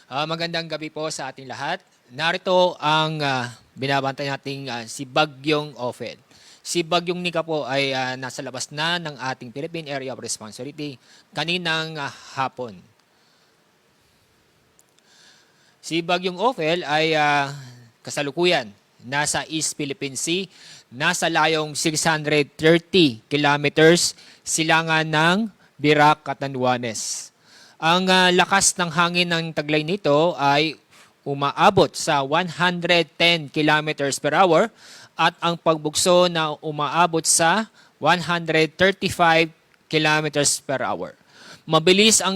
Magandang gabi po sa ating lahat. Narito ang binabantay nating si Bagyong Ophel. Si Bagyong Nika po ay nasa labas na ng ating Philippine Area of Responsibility kaninang hapon. Si Bagyong Ophel ay kasalukuyan nasa East Philippine Sea, nasa layong 630 kilometers silangan ng Virac, Catanduanes. Ang lakas ng hangin ng taglay nito ay umaabot sa 110 kilometers per hour at ang pagbugso na umaabot sa 135 kilometers per hour. Mabilis ang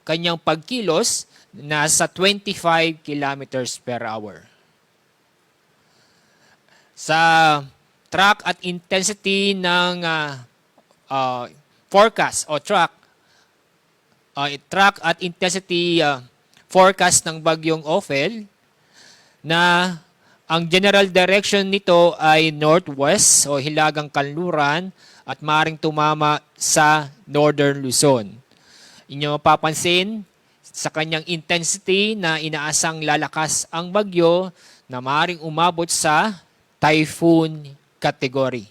kanyang pagkilos, nasa 25 kilometers per hour. Sa track at intensity ng forecast o track at intensity forecast ng Bagyong Ophel na ang general direction nito ay northwest o hilagang kanluran at maaaring tumama sa northern Luzon. Inyo mapapansin sa kanyang intensity na inaasang lalakas ang bagyo na maaaring umabot sa typhoon category.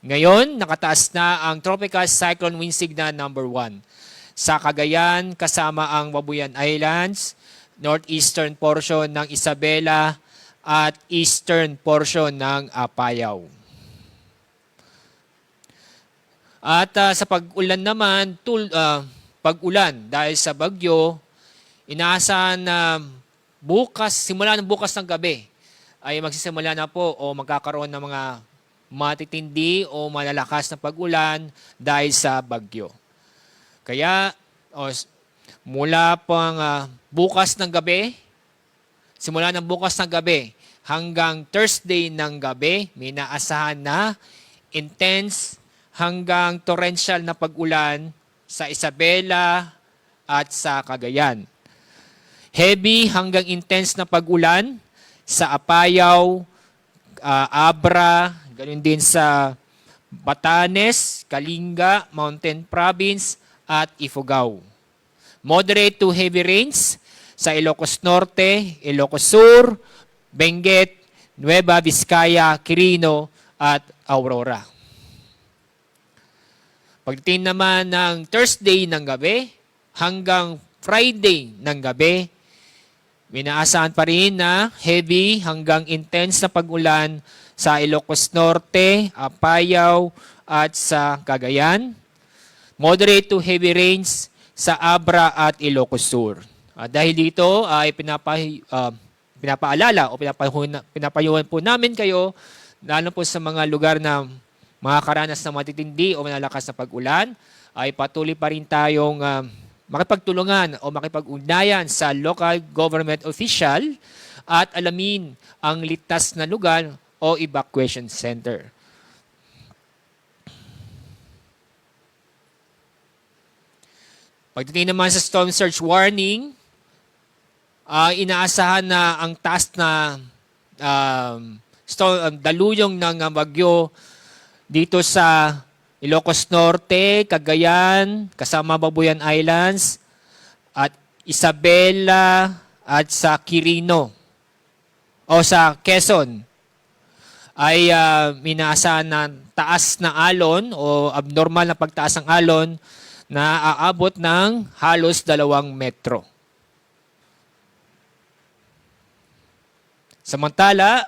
Ngayon, nakataas na ang Tropical Cyclone Wind Signal number 1 sa Cagayan kasama ang Wabuyan Islands, northeastern portion ng Isabela at eastern portion ng Apayao. At sa pag-ulan naman, pag-ulan dahil sa bagyo, inaasahan na simula ng bukas ng gabi ay magsisimula na po o magkakaroon ng mga matitindi o malalakas na pag-ulan dahil sa bagyo. Kaya mula pang bukas ng gabi, simula ng bukas ng gabi hanggang Thursday ng gabi, may naasahan na intense hanggang torrential na pag-ulan sa Isabela at sa Cagayan. Heavy hanggang intense na pag-ulan sa Apayao, Abra, ganoon din sa Batanes, Kalinga, Mountain Province at Ifugao. Moderate to heavy rains sa Ilocos Norte, Ilocos Sur, Benguet, Nueva Vizcaya, Quirino at Aurora. Pagdating naman ng Thursday ng gabi hanggang Friday ng gabi, inaasahan pa rin na heavy hanggang intense na pag-ulan sa Ilocos Norte, Apayao at sa Cagayan. Moderate to heavy rains sa Abra at Ilocos Sur. Dahil dito ay pinapaalala o pinapayuhan po namin kayo, lalo po sa mga lugar na makakaranas ng matitindi o malalakas na pag-ulan, ay patuloy pa rin tayong makipagtulungan o makipag-ugnayan sa local government official at alamin ang ligtas na lugar o evacuation center. Pagdating naman sa storm surge warning, inaasahan na ang taas na daluyong ng bagyo dito sa Ilocos Norte, Cagayan, kasama Babuyan Islands, at Isabela at sa Quirino o sa Quezon ay inaasahan na taas na alon o abnormal na pagtaas ng alon na aabot ng halos 2 metro. Samantala,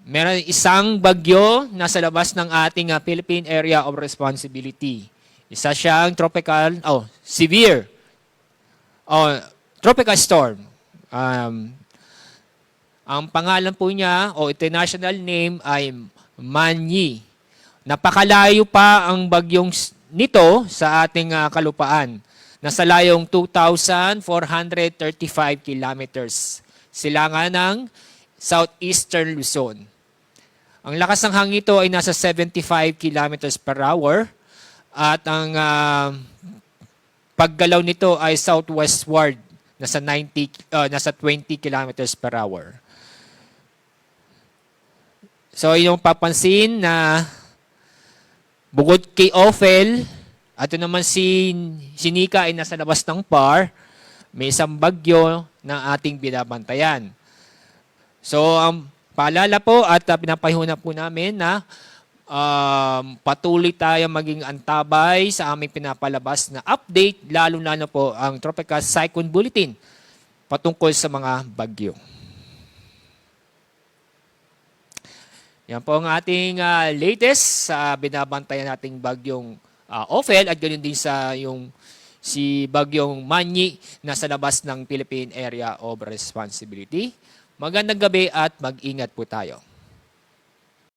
meron isang bagyo na sa labas ng ating Philippine Area of Responsibility. Isa siyang severe tropical storm. Ang pangalan po niya o international name ay Manny. Napakalayo pa ang bagyong nito sa ating kalupaan. Nasa layong 2,435 kilometers. Silangan ng southeastern Luzon. Ang lakas ng hangin ito ay nasa 75 kilometers per hour at ang paggalaw nito ay southwestward, nasa 20 kilometers per hour. So yung papansin na bukod kay Ophel, At ito naman si Nika ay nasa labas ng PAR. May isang bagyo na ating binabantayan. So, paalala po at pinapahuna po namin na patuloy tayo maging antabay sa aming pinapalabas na update, lalo-lalo po ang Tropical Cyclone Bulletin patungkol sa mga bagyo. Yan po ang ating latest sa binabantayan nating bagyong Ophel at ganoon din sa si bagyong Manny na sa labas ng Philippine Area of Responsibility. Magandang gabi at mag-ingat po tayo.